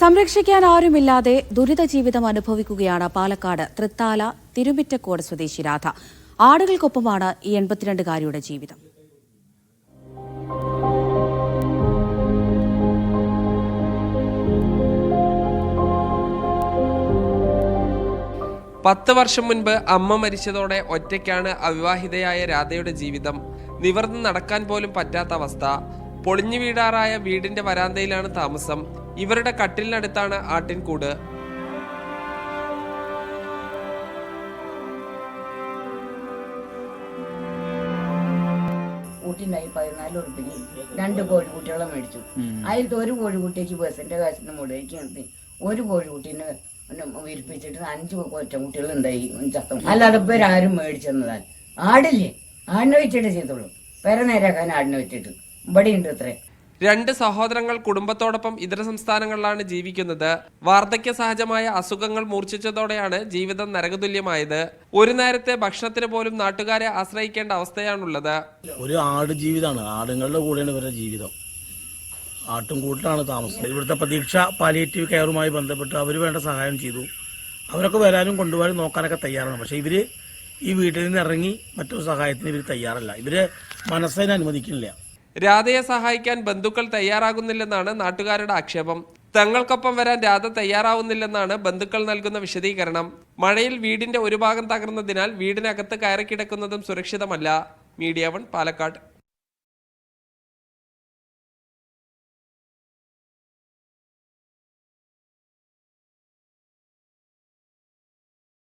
സംരക്ഷിക്കാൻ ആരുമില്ലാതെ ദുരിത ജീവിതം അനുഭവിക്കുകയാണ് പാലക്കാട് തൃത്താല തിരുമിറ്റക്കോട് സ്വദേശി രാധ. ആടുകൾക്കൊപ്പമാണ് ഈ 82-കാരിയുടെ ജീവിതം. പത്ത് വർഷം മുൻപ് അമ്മ മരിച്ചതോടെ ഒറ്റയ്ക്കാണ് അവിവാഹിതയായ രാധയുടെ ജീവിതം. നിവർന്ന് നടക്കാൻ പോലും പറ്റാത്ത അവസ്ഥ. പൊളിഞ്ഞു വീടാറായ വീടിന്റെ വരാന്തയിലാണ് താമസം. ഇവരുടെ കട്ടിലിനടുത്താണ് ആട്ടിൻകൂട്. ൂട്ടിനായി 14 ഉറുപ്പിക്ക് 2 കോഴിക്കുട്ടികളെ മേടിച്ചു. അതിലത്തെ ഒരു കോഴിക്കുട്ടിക്ക് ബസ്സിന്റെ കാശിന് മുടക്കി നിർത്തി. ഒരു കോഴിക്കുട്ടീനെ വിരിപ്പിച്ചിട്ട് 5 കൊറ്റക്കുട്ടികൾ ഉണ്ടായി ചത്തം. അല്ലാതെ ഇവരാരും മേടിച്ചെന്നതാണ്. ആടില്ലേ, ആടിനെ വെച്ചിട്ട് ചെയ്തുള്ളൂ. പെര നേരാക്കാൻ ആടിനെ വെച്ചിട്ട് ഇവിടെ ഉണ്ട് അത്രേ. 2 സഹോദരങ്ങൾ കുടുംബത്തോടൊപ്പം ഇതര സംസ്ഥാനങ്ങളിലാണ് ജീവിക്കുന്നത്. വാർദ്ധക്യ സഹജമായ അസുഖങ്ങൾ മൂർച്ഛിച്ചതോടെയാണ് ജീവിതം നരകതുല്യമായത്. ഒരു നേരത്തെ ഭക്ഷണത്തിന് പോലും നാട്ടുകാരെ ആശ്രയിക്കേണ്ട അവസ്ഥയാണുള്ളത്. ഒരു ആട് ജീവിതമാണ്, ആടുകളുടെ കൂടെയാണ് ഇവരുടെ ജീവിതം. ആട്ടുംകൂട്ടിലാണ് താമസം. ഇവിടുത്തെ പ്രതീക്ഷ പാലിയേറ്റീവ് കെയറുമായി ബന്ധപ്പെട്ട് അവർ വേണ്ട സഹായം ചെയ്തു. അവരൊക്കെ വരാനും കൊണ്ടുപോകാനും നോക്കാനൊക്കെ തയ്യാറാണ്. പക്ഷേ ഇവർ ഈ വീട്ടിൽ നിന്ന് ഇറങ്ങി മറ്റൊരു സഹായത്തിന് ഇവർ തയ്യാറല്ല. ഇവർ മനസ്സിനെ അനുവദിക്കുന്നില്ല. രാധയെ സഹായിക്കാൻ ബന്ധുക്കൾ തയ്യാറാകുന്നില്ലെന്നാണ് നാട്ടുകാരുടെ ആക്ഷേപം. തങ്ങൾക്കൊപ്പം വരാൻ രാധ തയ്യാറാവുന്നില്ലെന്നാണ് ബന്ധുക്കൾ നൽകുന്ന വിശദീകരണം. മഴയിൽ വീടിന്റെ ഒരു ഭാഗം തകർന്നതിനാൽ വീടിനകത്ത് കയറിക്കിടക്കുന്നതും സുരക്ഷിതമല്ല. മീഡിയ 1 പാലക്കാട്.